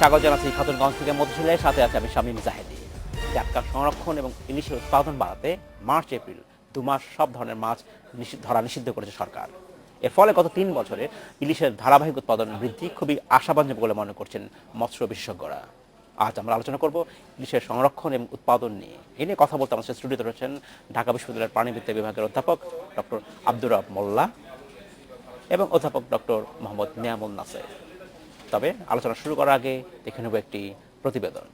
স্বাগত জানাচ্ছি খাতুনগঞ্জ থেকে মধুশিলের সাথে আছে আমি শামীম জাহেদি। জাটকা সংরক্ষণ এবং ইলিশের উৎপাদন বাড়াতে মার্চ এপ্রিল 2 মাস সব ধরনের মাছ ধরা নিষিদ্ধ করেছে সরকার। এর ফলে গত 3 বছরে ইলিশের ধারাবাহিক উৎপাদন বৃদ্ধি খুবই আশাবাঞ্জক বলে মনে করছেন মৎস্য বিশেষজ্ঞরা। আজ আমরা আলোচনা করব ইলিশের সংরক্ষণ এবং উৎপাদন নিয়ে। এ নিয়ে কথা বলতে আমাদের স্টুডিওতে রয়েছেন ঢাকা বিশ্ববিদ্যালয়ের প্রাণিবিদ্যা বিভাগের অধ্যাপক ডক্টর আব্দুর রব মোল্লা এবং অধ্যাপক ডক্টর মোহাম্মদ নিয়ামুল নাসের। তবে আলোচনা শুরু করার আগে দেখে নেব একটি প্রতিবেদন।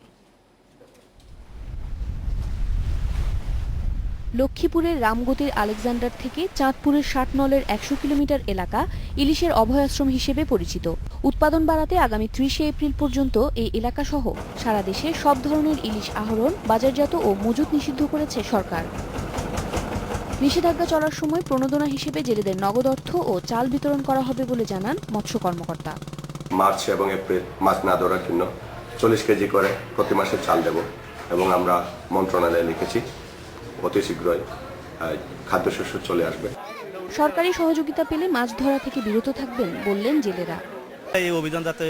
লক্ষ্মীপুরের রামগতির আলেকজান্ডার থেকে চাঁদপুরের ৬০ নলের ১০০ কিলোমিটার এলাকা ইলিশের অভয়াশ্রম হিসেবে পরিচিত। উৎপাদন বাড়াতে আগামী ৩০ এপ্রিল পর্যন্ত এই এলাকাসহ সারা দেশে সব ধরনের ইলিশ আহরণ, বাজারজাত ও মজুত নিষিদ্ধ করেছে সরকার। নিষেধাজ্ঞা চলার সময় প্রণোদনা হিসেবে জেলেদের নগদ অর্থ ও চাল বিতরণ করা হবে বলে জানান মৎস্য কর্মকর্তা। মার্চ এবং এপ্রিল মাছ না ধরার জন্য 40 কেজি করে প্রতি মাসে চাল দেব এবং আমরা মন্ত্রণালয়ে লিখেছি অতি শীঘ্রই খাদ্যশস্য চলে আসবে। সরকারি সহযোগিতা পেলে মাছ ধরা থেকে বিরত থাকবেন বললেন জেলেরা। এই অভিযান যাতে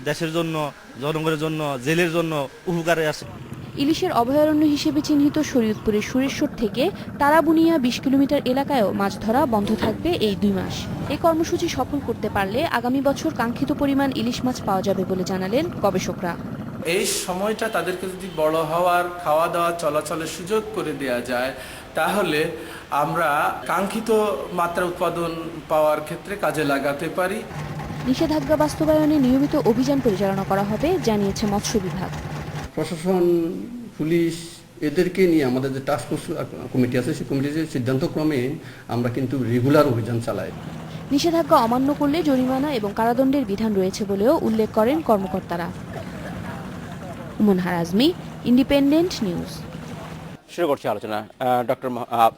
দেশের জন্য, জনগণের জন্য, জেলের জন্য উপকারে আসে। ইলিশের অভয়ারণ্য হিসেবে চিহ্নিত শরীয়তপুরের সুরেশ্বর থেকে তারাবুনিয়া ২০ কিলোমিটার এলাকায়ও মাছ ধরা বন্ধ থাকবে এই 2 মাস। এই কর্মসূচি সফল করতে পারলে আগামী বছর কাঙ্ক্ষিত পরিমাণ ইলিশ মাছ পাওয়া যাবে বলে জানালেন গবেষকরা। এই সময়টা তাদেরকে যদি বড় হওয়ার, খাওয়া দাওয়া, চলাচলের সুযোগ করে দেওয়া যায়, তাহলে আমরা কাঙ্ক্ষিত মাত্রা উৎপাদন পাওয়ার ক্ষেত্রে কাজে লাগাতে পারি। নিষেধাজ্ঞা বাস্তবায়নে নিয়মিত অভিযান পরিচালনা করা হবে জানিয়েছে মৎস্য বিভাগ। প্রশাসন, পুলিশ এদেরকে নিয়ে আমাদের যে টাস্ক ফোর্স কমিটি আছে, সেই কমিটির সিদ্ধান্তক্রমে আমরা কিন্তু রেগুলার অভিযান চালাই। নিষেধাজ্ঞা অমান্য করলে জরিমানা এবং কারাদণ্ডের বিধান রয়েছে বলেও উল্লেখ করেন কর্মকর্তারা। উমন হারাজমি, ইন্ডিপেন্ডেন্ট নিউজ। শুরু করছি আলোচনা। ডক্টর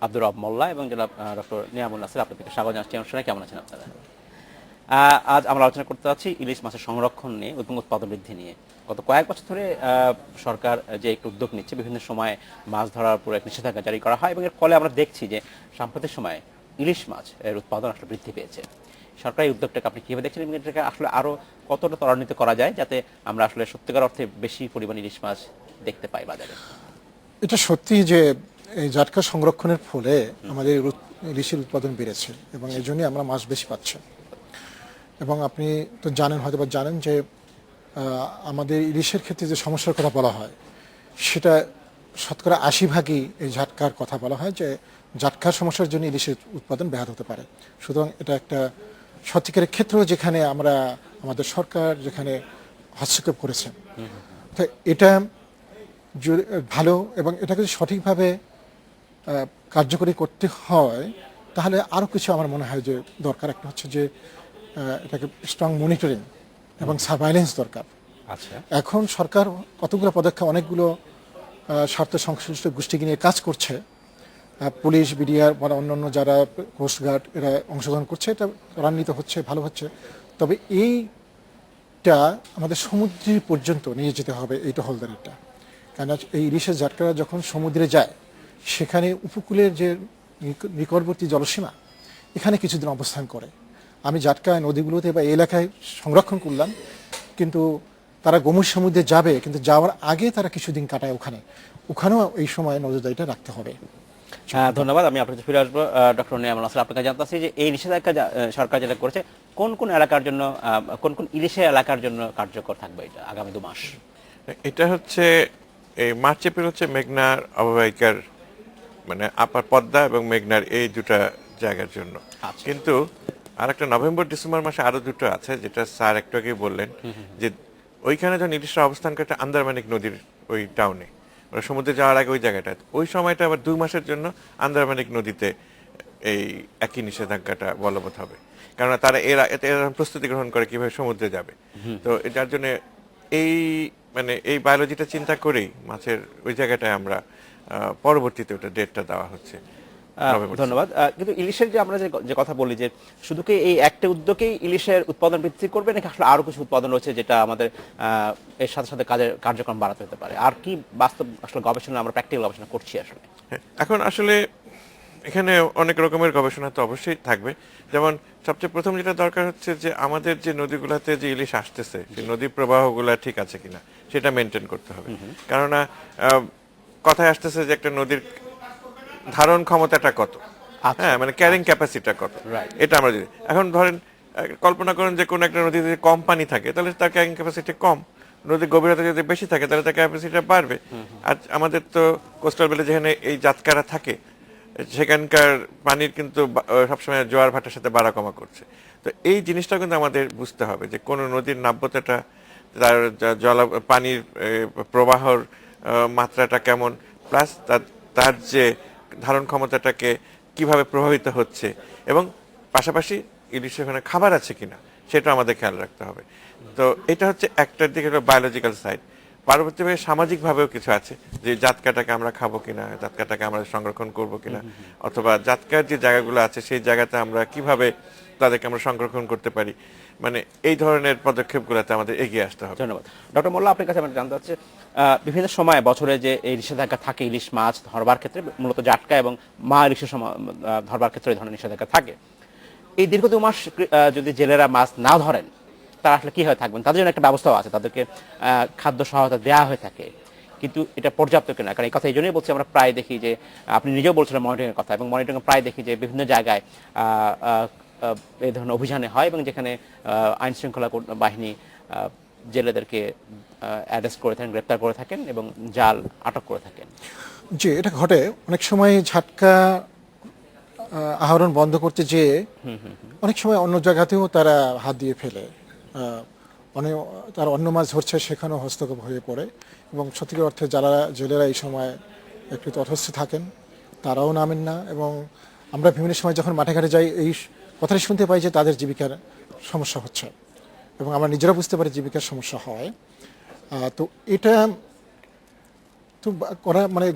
আব্দুর রব মোল্লা এবং জনাব ডক্টর নিয়ামুল নাসের, আপনাদেরকে স্বাগত জানাচ্ছি অনুষ্ঠানে। কেমন আছেন আপনারা? আজ আমরা আলোচনা করতে যাচ্ছি ইলিশ মাছের সংরক্ষণ নিয়ে এবং উৎপাদন বৃদ্ধি নিয়ে। গত কয়েক বছর ধরে সরকার যে একটু উদ্যোগ নিচ্ছে, বিভিন্ন সময় মাছ ধরার উপর এক নিষেধাজ্ঞা জারি করা হয় এবং এর ফলে আমরা দেখছি যে সাম্প্রতিক সময়ে ইলিশ মাছ এর উৎপাদন আসলে বৃদ্ধি পেয়েছে। সরকারি উদ্যোগটাকে আপনি কীভাবে দেখছেন এবং এটাকে আসলে আরও কতটা ত্বরান্বিত করা যায় যাতে আমরা আসলে সত্যিকার অর্থে বেশি পরিমাণ ইলিশ মাছ দেখতে পাই বাজারে? এটা সত্যি যে এই জাটকা সংরক্ষণের ফলে আমাদের ইলিশের উৎপাদন বেড়েছে এবং এই জন্যই আমরা মাছ বেশি পাচ্ছি। এবং আপনি তো জানেন, হয়তো বা জানেন যে আমাদের ইলিশের ক্ষেত্রে যে সমস্যার কথা বলা হয় সেটা শতকরা ৮০% এই ঝাটকার কথা বলা হয়, যে ঝাটকার সমস্যার জন্য ইলিশের উৎপাদন ব্যাহত হতে পারে। সুতরাং এটা একটা সত্যিকারের ক্ষেত্র যেখানে আমরা আমাদের সরকার যেখানে হস্তক্ষেপ করেছেন, তো এটা ভালো এবং এটাকে সঠিকভাবে কার্যকরী করতে হয় তাহলে আরও কিছু আমার মনে হয় যে দরকার। একটা হচ্ছে যে এটাকে স্ট্রং মনিটরিং এবং সার্ভাইলেন্স দরকার। আচ্ছা, এখন সরকার কতগুলো পদক্ষেপ, অনেকগুলো স্বার্থ সংশ্লিষ্ট গোষ্ঠীকে নিয়ে কাজ করছে। পুলিশ, বিডিআর বা অন্যান্য যারা কোস্টগার্ড এরা অংশগ্রহণ করছে, এটা ত্বরান্বিত হচ্ছে, ভালো হচ্ছে। তবে এইটা আমাদের সমুদ্র পর্যন্ত নিয়ে যেতে হবে, এই টহলদারিটা। কেন এই ইলিশের জাটকারা যখন সমুদ্রে যায় সেখানে উপকূলের যে নিকটবর্তী জলসীমা এখানে কিছুদিন অবস্থান করে। আমি জাটকা নদীগুলোতে বা এলাকায় সংরক্ষণ করলাম, কিন্তু তারা গভীর সমুদ্রে যাবে, কিন্তু যাওয়ার আগে তারা কিছুদিন কাটায় ওখানেও এই সময় নজরদারিটা রাখতে হবে। ধন্যবাদ। আমি আপনাকে ফিরে আসবো। ডক্টর নিয়ামুল নাসের, আপনাকে জানতে চাচ্ছি যে এই নিষেধাজ্ঞা সরকার যেটা করেছে কোন কোন এলাকার জন্য, কোন কোন ইলিশের এলাকার জন্য কার্যকর থাকবে এটা আগামী 2 মাস? এটা হচ্ছে এই মার্চ এপ্রিল হচ্ছে মেঘনার অববাহিকার, মানে আপার পদ্মা এবং মেঘনার এই দুটা জায়গার জন্য। কিন্তু আর একটা নভেম্বর ডিসেম্বর মাসে আরো দুটো আছে, যেটা স্যার একটু আগেই বললেন যে ওইখানে যখন ইলিশরা অবস্থান করতে আন্দারমানিক নদীর ওই টাউনে, ওরা সমুদ্রে যাওয়ার আগে ওই জায়গাটা, ওই সময়টা আবার 2 মাসের জন্য আন্দারমানিক নদীতে এই একই নিষেধাজ্ঞাটা বলবৎ হবে, কারণ তারা এরা প্রস্তুতি গ্রহণ করে কিভাবে সমুদ্রে যাবে। তো যার জন্য এই মানে এই বায়োলজিটা চিন্তা করেই মাছের ওই জায়গাটায় আমরা পরবর্তীতে ওটা ডেটটা দেওয়া হচ্ছে। ধন্যবাদ। কিন্তু ইলিশের যে আমরা যে কথা বলি যে শুধু কি এই একটা উদ্যোগেই ইলিশের উৎপাদন বৃদ্ধি করবে নাকি আসলে আরো কিছু উৎপাদন রয়েছে যেটা আমাদের এর সাথে সাথে কাজের কার্যক্রম বাড়াতে হতে পারে? আর কি বাস্তব আসলে গবেষণা, আমরা প্র্যাকটিক্যাল গবেষণা করছি আসলে? এখন আসলে এখানে অনেক রকমের গবেষণা তো অবশ্যই থাকবে। যেমন সবচেয়ে প্রথম যেটা দরকার হচ্ছে যে আমাদের যে নদীগুলোতে যে ইলিশ আসতেছে সেই নদী প্রবাহগুলা ঠিক আছে কিনা সেটা মেনটেন করতে হবে। কেননা কথায় আসতেছে যে একটা নদীর ধারণ ক্ষমতাটা কত, হ্যাঁ মানে ক্যারিং ক্যাপাসিটিটা কত, এটা আমরা যদি এখন ধরেন কল্পনা করেন যে কোনো একটা নদীতে যদি কম পানি থাকে তাহলে তার ক্যারিং ক্যাপাসিটি কম, নদীর গভীরতা যদি বেশি থাকে তাহলে তার ক্যাপাসিটিটা বাড়বে। আর আমাদের তো কোস্টাল বেল্টে যেখানে এই জাতকারা থাকে সেখানকার পানির কিন্তু সবসময় জোয়ার ভাটার সাথে বাড়া কমা করছে। তো এই জিনিসটা কিন্তু আমাদের বুঝতে হবে যে কোন নদীর নাব্যতাটা, তার পানির প্রবাহর মাত্রাটা কেমন, প্লাস তার যে ধারণ ক্ষমতাটাকে কিভাবে প্রভাবিত হচ্ছে, এবং পাশাপাশি ইলিশ ওখানে খাবার আছে কিনা সেটা আমাদের খেয়াল রাখতে হবে। তো এটা হচ্ছে একটার দিকে বায়োলজিক্যাল সাইড। পরবর্তীভাবে সামাজিকভাবেও কিছু আছে যে জাতকাটাকে আমরা খাবো কিনা, জাতকাটাকে আমরা সংরক্ষণ করবো কিনা, অথবা জাতকার যে জায়গাগুলো আছে সেই জায়গাতে আমরা কিভাবে তাদেরকে আমরা সংরক্ষণ করতে পারি, মানে এই ধরনের পদক্ষেপগুলোতে আমাদের এগিয়ে আসতে হবে। ধন্যবাদ ডক্টর মোল্লা। আপনার কাছে আমরা জানতে চাচ্ছি বিভিন্ন সময় বছরে যে এই নিষেধাজ্ঞা থাকে ইলিশ মাছ ধরবার ক্ষেত্রে, মূলত জাটকা এবং মা ইলিশের ধরবার ক্ষেত্রে এই ধরনের নিষেধাজ্ঞা থাকে। এই দীর্ঘ 2 মাস যদি জেলেরা মাছ না ধরেন তারা আসলে কি হয়ে থাকবেন? তাদের জন্য একটা ব্যবস্থাও আছে, তাদেরকে খাদ্য সহায়তা দেওয়া হয়ে থাকে, কিন্তু এটা পর্যাপ্ত কিনা? কারণ এই কথা এই জন্যই বলছি, আমরা প্রায় দেখি যে আপনি নিজেও বলছিলেন মনিটরিংয়ের কথা, এবং মনিটরিং প্রায় দেখি যে বিভিন্ন জায়গায় এই ধরনের অভিযানে হয় এবং যেখানে আইন শৃঙ্খলা বাহিনী জেলেদেরকে অ্যারেস্ট করে থাকেন, গ্রেপ্তার করে থাকেন এবং জাল আটক করে থাকেন। যে এটা ঘটে অনেক সময়, ঝাটকা আহরণ বন্ধ করতে যেয়ে অনেক সময় অন্য জায়গাতেও তারা হাত দিয়ে ফেলে, অনেক তারা অন্য মাছ ধরছে সেখানেও হস্তক্ষেপ হয়ে পড়ে, এবং সত্যিকার অর্থে যারা জেলেরা এই সময় একটু তটস্থ থাকেন তারাও নামেন না। এবং আমরা বিভিন্ন সময় যখন মাঠে ঘাটে যাই এই কথাটি শুনতে পাই যে তাদের জীবিকার সমস্যা হচ্ছে, এবং আমরা নিজেরা বুঝতে পারি জীবিকার সমস্যা হয়। তো এটা তো করা মানে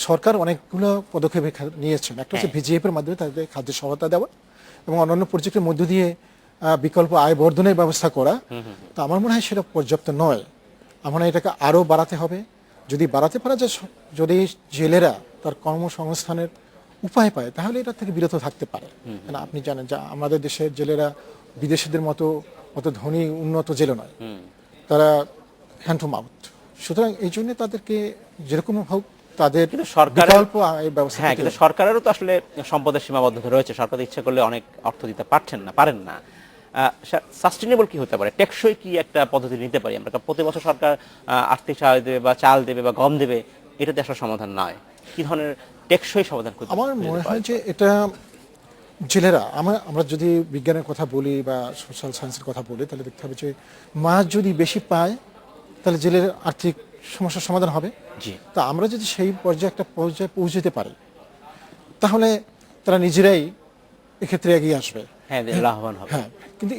সরকার অনেকগুলো পদক্ষেপ নিয়েছেন। একটা হচ্ছে ভিজিএফ এর মাধ্যমে তাদের খাদ্য সহায়তা দেওয়া এবং অন্যান্য প্রজেক্টের মধ্য দিয়ে বিকল্প আয় বর্ধনের ব্যবস্থা করা। তো আমার মনে হয় সেটা পর্যাপ্ত নয়, আমার মনে হয় এটাকে আরও বাড়াতে হবে। যদি বাড়াতে পারা যায়, যদি জেলেরা তার কর্মসংস্থানের উপায় পায় তাহলে এটা থেকে বিরত থাকতে পারে। কারণ আপনি জানেন যে আমাদের দেশের জেলেরা বিদেশিদের মতো অত ধনী উন্নত জেলে নয়, তারা হ্যান্ড টু মাউথ। সুতরাং এই জন্য তাদেরকে যেরকম হোক তাদের বিকল্প ব্যবস্থা। হ্যাঁ, কিন্তু সরকারেরও তো আসলে সম্পদের সীমাবদ্ধতা রয়েছে, সরকার ইচ্ছা করলে অনেক অর্থ দিতে পারেন না। সাস্টেনেবল কি হতে পারে, টেকসই কি একটা পদ্ধতি নিতে পারি আমরা? প্রতি বছর সরকার আর্থিক সহায়তা দেবে বা চাল দেবে বা গম দেবে, এটাতে আসলে সমাধান নয়। কি ধরনের টেকসই সমাধান করতে? আমার মনে হয় যে এটা জেলেরা, আমরা যদি বিজ্ঞানের কথা বলি বা সোশ্যাল সায়েন্সের কথা বলি তাহলে দেখতে হবে যে মাছ যদি বেশি পায় তাহলে জেলের আর্থিক সমস্যার সমাধান হবে। তা আমরা যদি সেই একটা পর্যায়ে পৌঁছতে পারি তাহলে তারা নিজেরাই এক্ষেত্রে এগিয়ে আসবে, লাভবান হবে। হ্যাঁ, কিন্তু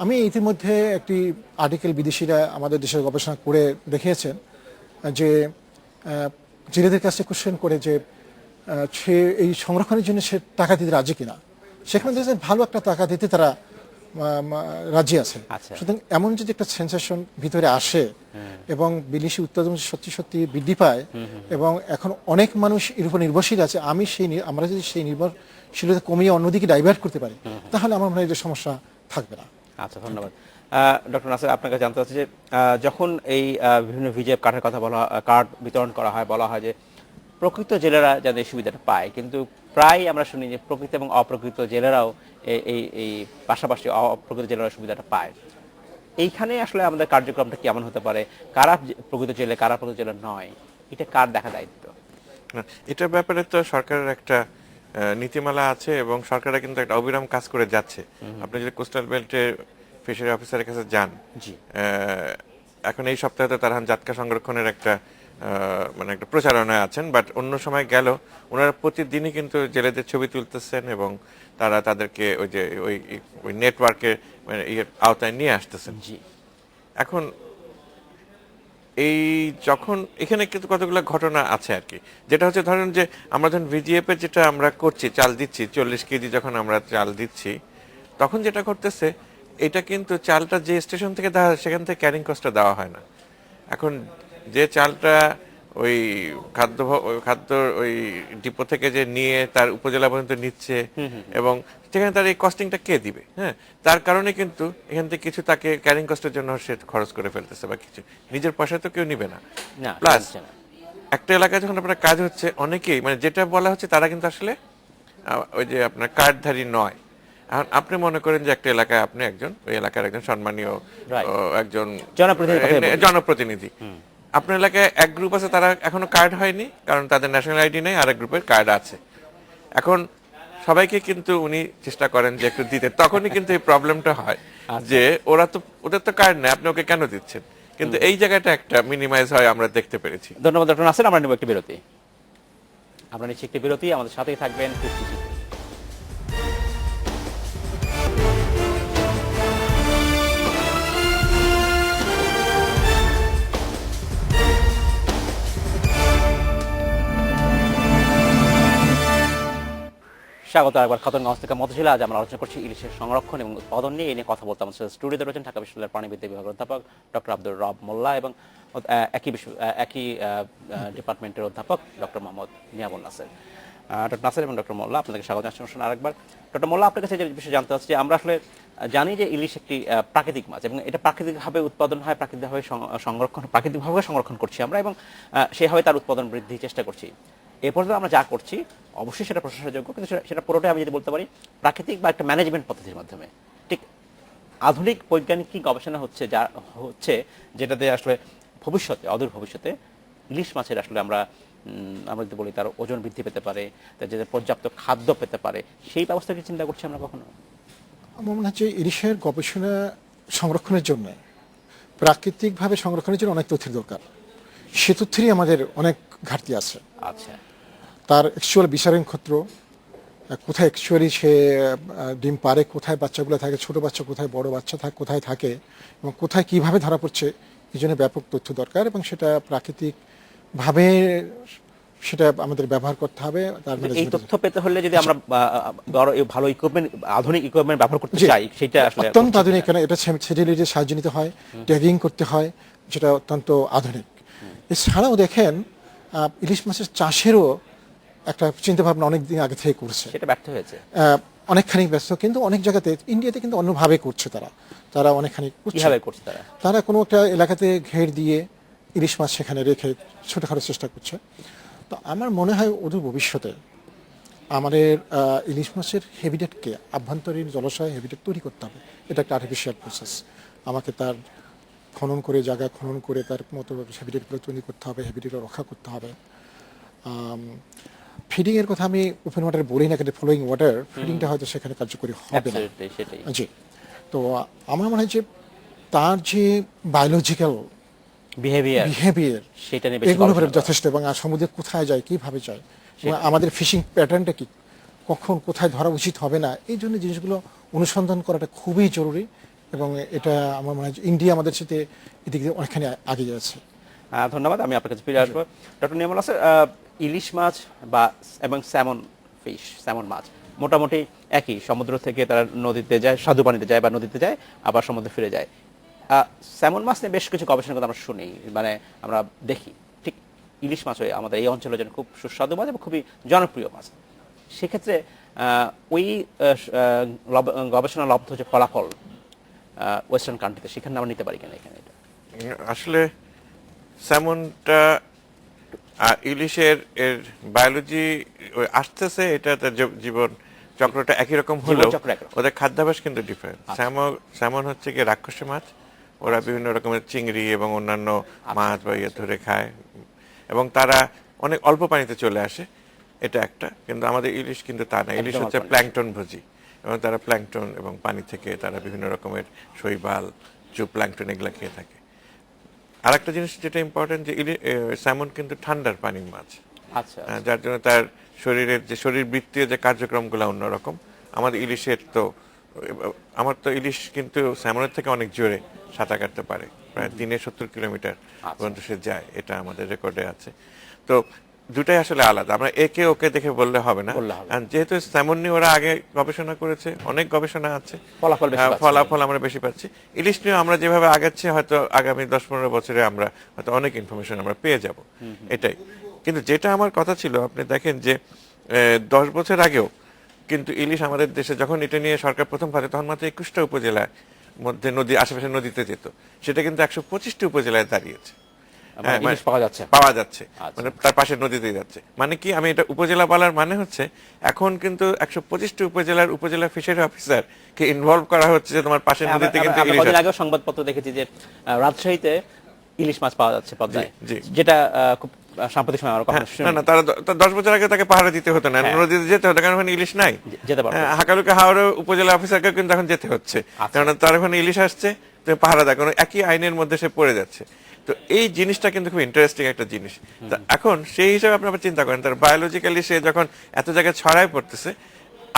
আমি ইতিমধ্যে একটি আর্টিকেল বিদেশিরা আমাদের দেশের গবেষণা করে দেখিয়েছেন যে জেলেদের কাছে কোশ্চেন করে যে সে এই সংরক্ষণের জন্য সে টাকা দিতে রাজি কিনা, সেখানে দেখছেন ভালো একটা টাকা দিতে তারা রাজি আছে। সুতরাং এমন যদি একটা সেন্সেশন ভিতরে আসে এবং বিদেশি উৎপাদন সত্যি সত্যি বৃদ্ধি পায় এবং এখন অনেক মানুষ এর উপর নির্ভরশীল আছে, আমরা যদি সেই নির্ভরশীলতা কমিয়ে অন্যদিকে ডাইভার্ট করতে পারি তাহলে আমার মনে হয় যে সমস্যা থাকবে না। আচ্ছা, ধন্যবাদ ডক্টর নাসির। আপনাকে জানতে চাচ্ছি যে যখন এই বিভিন্ন ভিজিএফ কার্ডের কথা কার্ড বিতরণ করা হয়, বলা হয় যে প্রকৃত জেলেরা যাতে এই সুবিধাটা পায়, কিন্তু প্রায় আমরা শুনি যে প্রকৃত এবং অপ্রকৃত জেলেরাও এই পাশাপাশি অপ্রকৃত জেলেরা সুবিধাটা পায়। এইখানে আসলে আমাদের কার্যক্রমটা কেমন হতে পারে? কারা প্রকৃত জেলে, কারা প্রকৃত জেলে নয়, এটা কার দেখা দায়িত্ব? এটার ব্যাপারে তো সরকারের একটা নীতিমালা আছে এবং সরকাররা কিন্তু একটা অবিরাম কাজ করে যাচ্ছে। আপনি যদি কোস্টাল বেল্টের ফিশারি অফিসারের কাছে যান, এখন এই সপ্তাহে তো তারা জাটকা সংরক্ষণের একটা মানে একটা প্রচারণায় আছেন, বাট অন্য সময় গেল ওনারা প্রতিদিনই কিন্তু জেলেদের ছবি তুলতেছেন এবং তারা তাদেরকে ওই নেটওয়ার্কের মানে আওতায় নিয়ে আসতেছেন। এখন যখন এখানে কিন্তু কতগুলো ঘটনা আছে আর কি, যেটা হচ্ছে ধরেন যে আমরা যখন ভিজিএফ এর যেটা আমরা করছি, চাল দিচ্ছি 40 কেজি যখন আমরা চাল দিচ্ছি, তখন যেটা করতেছে এটা কিন্তু চালটা যে স্টেশন থেকে দেওয়া হয় সেখান থেকে ক্যারিং কস্টটা দেওয়া হয় না। এখন যে চালটা ওই খাদ্য ওই ডিপো থেকে যে নিয়ে তার উপজেলা পর্যন্ত নিচ্ছে এবং সেখানে তার এই কস্টিংটা কে দিবে? হ্যাঁ, তার কারণে কিন্তু এখান থেকে কিছু তাকে ক্যারিং কস্টের জন্য সে খরচ করে ফেলতেছে বা কিছু, নিজের পয়সা তো কেউ নিবে না। না, প্লাস নিচ্ছে না। একটা এলাকায় যখন আপনার কাজ হচ্ছে, অনেকেই মানে যেটা বলা হচ্ছে তারা কিন্তু আসলে ওই যে আপনার কার্ডধারী নয়। এখন আপনি মনে করেন যে একটা এলাকায় আপনি একজন ওই এলাকার একজন সম্মানীয় Right. একজন জনপ্রতিনিধির কথাই বলছি। জনপ্রতিনিধি, আপনার এলাকায় এক গ্রুপ আছে তারা এখনো কার্ড হয়নি, কারণ তাদের ন্যাশনাল আইডি নেই, আর এক গ্রুপের কার্ড আছে। এখন সবাইকে কিন্তু উনি চেষ্টা করেন যে একটু দিতে, তখনই কিন্তু এই প্রবলেমটা হয় যে ওদের তো কার্ড নেই, আপনি ওকে কেন দিচ্ছেন? কিন্তু এই জায়গাটা একটা মিনিমাইজ হয়, আমরা দেখতে পেরেছি। ধন্যবাদ ডক্টর নাসির। আমরা নেব একটি বিরতি। আমরা নিচ্ছি একটি বিরতি, আমাদের সাথেই থাকবেন। স্বাগত একবার খাতুনগঞ্জ থেকে মতিঝিল। আজ আমরা আলোচনা করছি ইলিশের সংরক্ষণ এবং উৎপাদন নিয়ে। এই নিয়ে কথা বলতে আমাদের স্টুডিওতে রয়েছেন ঢাকা বিশ্ববিদ্যালয়ের প্রাণীবিদ্যা বিভাগের অধ্যাপক ডক্টর আব্দুর রব মোল্লা এবং একই ডিপার্টমেন্টের অধ্যাপক ডক্টর মোহাম্মদ নিয়ামুল নাসির। ডক্টর নাসির এবং ডক্টর মোল্লা, আপনাদেরকে স্বাগত জানাচ্ছি অনুষ্ঠানে আরেকবার। ডক্টর মোল্লা, আপনার কাছে যে বিষয়ে জানতে চাচ্ছি, আমরা আসলে জানি যে ইলিশ একটি প্রাকৃতিক মাছ এবং এটা প্রাকৃতিকভাবে উৎপাদন হয়, প্রাকৃতিকভাবে সংরক্ষণ করছি আমরা এবং সেভাবে তার উৎপাদন বৃদ্ধির চেষ্টা করছি। এ পর্যন্ত আমরা যা করছি অবশ্যই সেটা প্রশংসাযোগ্য, কিন্তু সেটা পুরোটাই আমি যদি বলতে পারি প্রাকৃতিক বা একটা ম্যানেজমেন্ট পদ্ধতির মাধ্যমে। ঠিক আধুনিক বৈজ্ঞানিক কি গবেষণা হচ্ছে যেটাতে আসলে ভবিষ্যতে, অদূর ভবিষ্যতে ইলিশ মাছের আসলে আমরা যদি বলি তার ওজন বৃদ্ধি পেতে পারে, তার যে পর্যাপ্ত খাদ্য পেতে পারে, সেই ব্যবস্থা কি চিন্তা করছি আমরা কখনো? আমার মনে হচ্ছে ইলিশের গবেষণা সংরক্ষণের জন্য, প্রাকৃতিকভাবে সংরক্ষণের জন্য অনেক তথ্যের দরকার। সে তথ্যেরই আমাদের অনেক ঘাটতি আছে। আচ্ছা, তার অ্যাকচুয়াল বিচারের ক্ষেত্র, কোথায় অ্যাকচুয়ালি সে ডিম পারে, কোথায় বাচ্চাগুলো থাকে, ছোট বাচ্চা কোথায়, বড় বাচ্চা কোথায় থাকে এবং কোথায় কিভাবে ধরা পড়ছে, এই জন্য ব্যাপক তথ্য দরকার এবং সেটা প্রাকৃতিকভাবে সেটা আমাদের ব্যবহার করতে হবে। এই তথ্য পেতে হলে যদি আমরা ভালো ইকুইপমেন্ট, আধুনিক ইকুইপমেন্ট ব্যবহার করতে চাই, সেটা আসলে অত্যন্ত আধুনিক। এটা স্যাটেলাইটের সাহায্য নিতে হয়, ট্যাগিং করতে হয়, যেটা অত্যন্ত আধুনিক। এছাড়াও দেখেন ইলিশ মাছের চাষেরও একটা চিন্তাভাবনা অনেক দিন আগে থেকে করছে, সেটা ব্যর্থ হয়েছে অনেকখানি ব্যস্ত, কিন্তু অনেক জায়গাতে ইন্ডিয়াতে কিন্তু অন্যভাবে করছে। তারা অনেকখানি কিভাবে করছে, তারা কোনো একটা এলাকাতে ঘের দিয়ে ইলিশ মাছ সেখানে রেখে ছোটখাটো চেষ্টা করছে। তো আমার মনে হয় অদূর ভবিষ্যতে আমাদের ইলিশ মাছের হ্যাবিটেটকে, আভ্যন্তরীণ জলাশয় হ্যাবিটেট তৈরি করতে হবে। এটা একটা আর্টিফিশিয়াল প্রসেস। আমাকে তার জায়গা খনন করে তার মতো হ্যাবিটেটগুলো তৈরি করতে হবে, হ্যাবিটেটগুলো রক্ষা করতে হবে। ফিডিংয়ের কথা আমি ওপেন ওয়াটার বলি না, কিন্তু ফ্লোয়িং ওয়াটার ফিডিংটা হয়তো সেখানে কার্যকরী হবে না। জি, তো আমার মনে হয় যে তার যে বায়োলজিক্যাল বিহেভিয়ার এগুলো যথেষ্ট, এবং সমুদ্রে কোথায় যায়, কিভাবে যায়, আমাদের ফিশিং প্যাটার্নটা কি, কখন কোথায় ধরা উচিত হবে না, এই জন্য জিনিসগুলো অনুসন্ধান করাটা খুবই জরুরি। এবং এটা আমার মনে হয় ইন্ডিয়া আমাদের সাথে এদিক দিয়ে অনেকখানি আগে যাচ্ছে। ধন্যবাদ। আমি আপনার কাছে ফিরে আসবো। ডক্টর নিয়ামুল নাসির, ইলিশ মাছ এবং স্যামন মাছ মোটামুটি একই, সমুদ্র থেকে তারা নদীতে যায়, স্বাদু পানিতে যায় বা নদীতে যায়, আবার সমুদ্রে ফিরে যায়। স্যামন মাছ নিয়ে বেশ কিছু গবেষণার কথা আমরা শুনি, মানে আমরা দেখি। ঠিক ইলিশ মাছ আমাদের এই অঞ্চলের জন্য খুব সুস্বাদু মাছ এবং খুবই জনপ্রিয় মাছ। সেক্ষেত্রে ওই গবেষণা লব্ধ যে ফলাফল ওয়েস্টার্ন কান্ট্রিতে, সেখানে আমরা নিতে পারি কিনা এখানে? এটা আসলে স্যামনটা ইলিশের এর বায়োলজি আসতেছে, এটা তার জীবন চক্রটা একই রকম হলেও ওদের খাদ্যাভ্যাস কিন্তু ডিফারেন্ট। স্যামন হচ্ছে কি রাক্ষসী মাছ, ওরা বিভিন্ন রকমের চিংড়ি এবং অন্যান্য মাছ বা ধরে খায় এবং তারা অনেক অল্প পানিতে চলে আসে, এটা একটা। কিন্তু আমাদের ইলিশ কিন্তু তা না, ইলিশ হচ্ছে প্ল্যাঙ্কটন ভোজী এবং তারা প্ল্যাঙ্কটন এবং পানি থেকে তারা বিভিন্ন রকমের শৈবাল, প্ল্যাঙ্কটন এগুলা খেয়ে থাকে। আর একটা জিনিস যেটা ইম্পর্টেন্ট, যে স্যামন কিন্তু ঠান্ডার পানির মাছ। আচ্ছা, যার জন্য তার শরীরের যে শরীরবৃত্তীয় যে কার্যক্রমগুলো অন্যরকম। আমাদের ইলিশের আমার তো ইলিশ কিন্তু স্যামনের থেকে অনেক জোরে সাঁতার কাটতে পারে, প্রায় 370 কিলোমিটার পর্যন্ত সে যায়, এটা আমাদের রেকর্ডে আছে। তো দুটাই আসলে আলাদা, আমরা একে ওকে দেখে বললে হবে না। বললে হবে না। আর যেহেতু স্যামন নিয়ে ওরা আগে গবেষণা করেছে, অনেক গবেষণা আছে, ফলাফল বেশি পাচ্ছি। ফলাফল আমরা বেশি পাচ্ছি। ইলিশ নিয়ে আমরা যেভাবে আগাচ্ছি হয়তো আগামী 10-15 বছরে আমরা হয়তো অনেক ইনফরমেশন আমরা পেয়ে যাব, এটাই। কিন্তু যেটা আমার কথা ছিল, আপনি দেখেন যে 10 বছর আগেও কিন্তু ইলিশ আমাদের দেশে যখন এটা নিয়ে সরকার প্রথম ভাবে, তখন মাত্র 21টা উপজেলার মধ্যে নদী, আশেপাশে নদীতে যেত, সেটা কিন্তু 125টি উপজেলায় দাঁড়িয়েছে, ইলিশ পাওয়া যাচ্ছে। মানে তার পাশে নদীতে যাচ্ছে। মানে কি, আমি এটা উপজেলা বলার মানে হচ্ছে এখন কিন্তু 125টি উপজেলার উপজেলা ফিশারি অফিসার কে ইনভলভ করা হচ্ছে যে তোমার পাশের নদীতে কিন্তু ইলিশ কদিন আছে। আগেও সংবাদপত্র দেখেছি যে রাজশাহীতে ইলিশ মাছ পাওয়া যাচ্ছে পদ্মায়, জি। যেটা খুব সাম্প্রতিক সময় আমরা কখনো শুনি। না, তারা 10 বছর আগে তাকে পাহারা দিতে হতো না, নদীতে যেতে হতো, কারণ ওখানে ইলিশ নাই। যেতে পারবে। হাকালুকে হাওড়ে উপজেলা অফিসারকে কিন্তু এখন যেতে হচ্ছে, কারণ তার ওখানে ইলিশ আসছে, তুমি পাহারা দাও, কারণ একই আইনের মধ্যে সে পড়ে যাচ্ছে। তো এই জিনিসটা কিন্তু খুব ইন্টারেস্টিং একটা জিনিস। তা এখন সেই হিসাবে আপনি আবার চিন্তা করেন, তার বায়োলজিক্যালি সে যখন এত জায়গায় ছড়ায় পড়তেছে,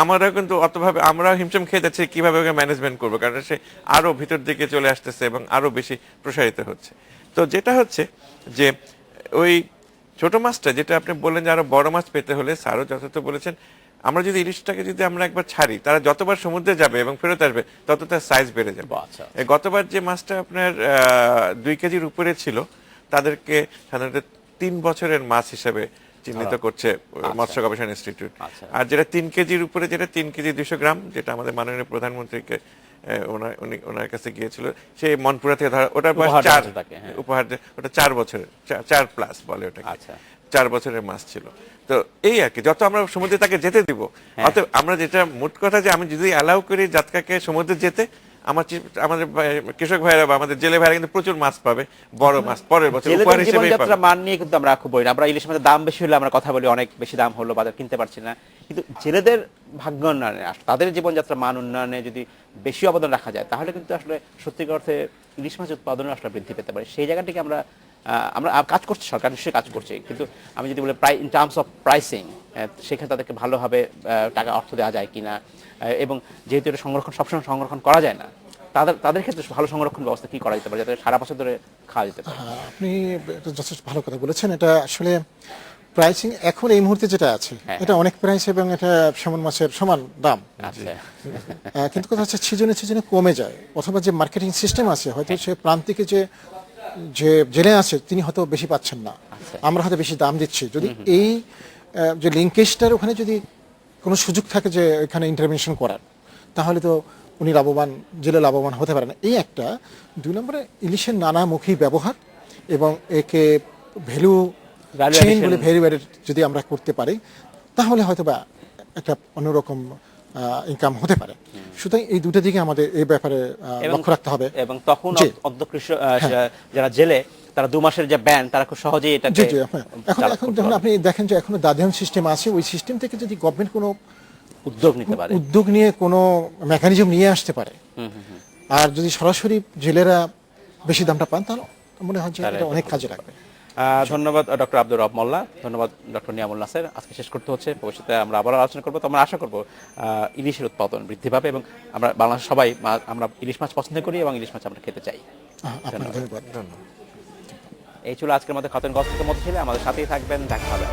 আমরাও কিন্তু অতভাবে আমরাও হিমশিম খেয়ে যাচ্ছি কিভাবে ওকে ম্যানেজমেন্ট করবো, কারণ সে আরো ভিতর দিকে চলে আসতেছে এবং আরো বেশি প্রসারিত হচ্ছে। তো যেটা হচ্ছে যে ওই ছোট মাছটা যেটা আপনি বললেন যে আরো বড় মাছ পেতে হলে, স্যারও যথার্থ বলেছেন, আমরা যদি ইলিশটাকে যদি আমরা একবার ছাড়ি, তারা যতবার সমুদ্রে যাবে এবং ফেরত আসবে তত তার সাইজ বেড়ে যাবে। আচ্ছা। এই গতবার যে মাছটা আপনার 2 কেজির উপরে ছিল, তাদেরকে সাধারণত 3 বছরের মাছ হিসেবে চিহ্নিত করছে মৎস্য গবেষণা ইনস্টিটিউট। আর যেটা 3 কেজির উপরে, যেটা 3 কেজি 200 গ্রাম, যেটা আমাদের মাননীয় প্রধানমন্ত্রীকে ওনার কাছে গিয়েছিল, সেই মনপুরা থেকে ধরা, ওটার বয়স 4 উপহার, ওটা 4 বছরের, 4 প্লাস বলে ওটাকে। আচ্ছা। 4 বছরের মাছ ছিল। তো এই আর কি, যত আমরা সমুদ্রে তাকে যেতে দিব, অতএব আমরা যেটা মোট কথা যে আমি যদি অ্যালাউ করি জাতকাকে সমুদ্রে যেতে, আমাদের কৃষক ভাইরা বা আমাদের জেলে ভাইরা কিন্তু প্রচুর মাছ পাবে, বড় মাছ পরের বছর উপহার হিসেবে পাবে। জীবনযাত্রা মান নিয়ে কিন্তু আমরা খুব বলি না, আমরা ইলিশ মাছের দাম বেশি হলে আমরা কথা বলি অনেক বেশি দাম হলো, বাজার কিনতে পারছি না। কিন্তু জেলেদের ভাগ্য উন্নয়নে, তাদের জীবনযাত্রা মান উন্নয়নে যদি বেশি অবদান রাখা যায়, তাহলে কিন্তু আসলে সত্যিকার অর্থে ইলিশ মাছ উৎপাদন আসলে বৃদ্ধি পেতে পারে। সেই জায়গাটিকে আমরা কাজ করছি, সরকার নিশ্চয়ই কাজ করছে, কিন্তু আমি যদি বলি ইন টার্মস অফ প্রাইসিং, সেখানে তাদেরকে ভালোভাবে টাকা অর্থ দেওয়া যায় কিনা, এবং যেহেতু এটা সংরক্ষণ সবসময় সংরক্ষণ করা যায় না, তাদের ক্ষেত্রে ভালো সংরক্ষণ ব্যবস্থা কি করা যেতে পারে যাতে সারা বছর ধরে খাওয়া যেতে পারে? আপনি যথেষ্ট ভালো কথা বলেছেন। এটা আসলে প্রাইসিং এখন এই মুহূর্তে যেটা আছে, এটা অনেক প্রাইস এবং এটা সেমন মাছের সমান দাম। আচ্ছা। কিন্তু কথা হচ্ছে সিজনে কমে যায়, অথবা যে মার্কেটিং সিস্টেম আছে, হয়তো সে প্রান্তিকে যে জেলে আছে তিনি হয়তো বেশি পাচ্ছেন না, আমরা হয়তো বেশি দাম দিচ্ছি। যদি এই যে লিঙ্কেজটার ওখানে যদি কোনো সুযোগ থাকে যে এখানে ইন্টারভেনশন করার, তাহলে তো উনি লাভবান, জেলে লাভবান হতে পারে না। এই একটা। 2 নম্বরে ইলিশের নানামুখী ব্যবহার এবং একে ভ্যালু চেইন বলে ভ্যালু অ্যাডেড যদি আমরা করতে পারি, তাহলে হয়তো বা একটা অন্যরকম ইনকাম হতে পারে। সুতরাং এই দুটো দিকে আমাদের এই ব্যাপারে লক্ষ্য রাখতে হবে। এবং তখন অন্তঃকৃষ্ণ যারা জেলে, তারা 2 মাসের যে ব্যান, তারা খুব সহজেই এটা এখন যখন আপনি দেখেন যে এখনো দাদিয়ান সিস্টেম আছে, ওই সিস্টেম থেকে যদি গভর্নমেন্ট কোনো উদ্যোগ নিয়ে কোনো মেকানিজম নিয়ে আসতে পারে, আর যদি সরাসরি জেলেরা বেশি দামটা পান, তাহলে মনে হয় যে এটা অনেক কাজে লাগবে। ধন্যবাদ ডক্টর আব্দুর রব মোল্লা, ধন্যবাদ ডক্টর নিয়ামুল নাসের। আজকে শেষ করতে হচ্ছে, ভবিষ্যতে আমরা আবার আলোচনা করবো। তো আমরা আশা করবো ইলিশের উৎপাদন বৃদ্ধি পাবে এবং আমরা বাংলাদেশের সবাই আমরা ইলিশ মাছ পছন্দ করি এবং ইলিশ মাছ আমরা খেতে চাই। ধন্যবাদ। এই ছিল আজকের মধ্যে খাতেন গল্পের মধ্যে ছিল। আমাদের সাথেই থাকবেন, দেখা হবে।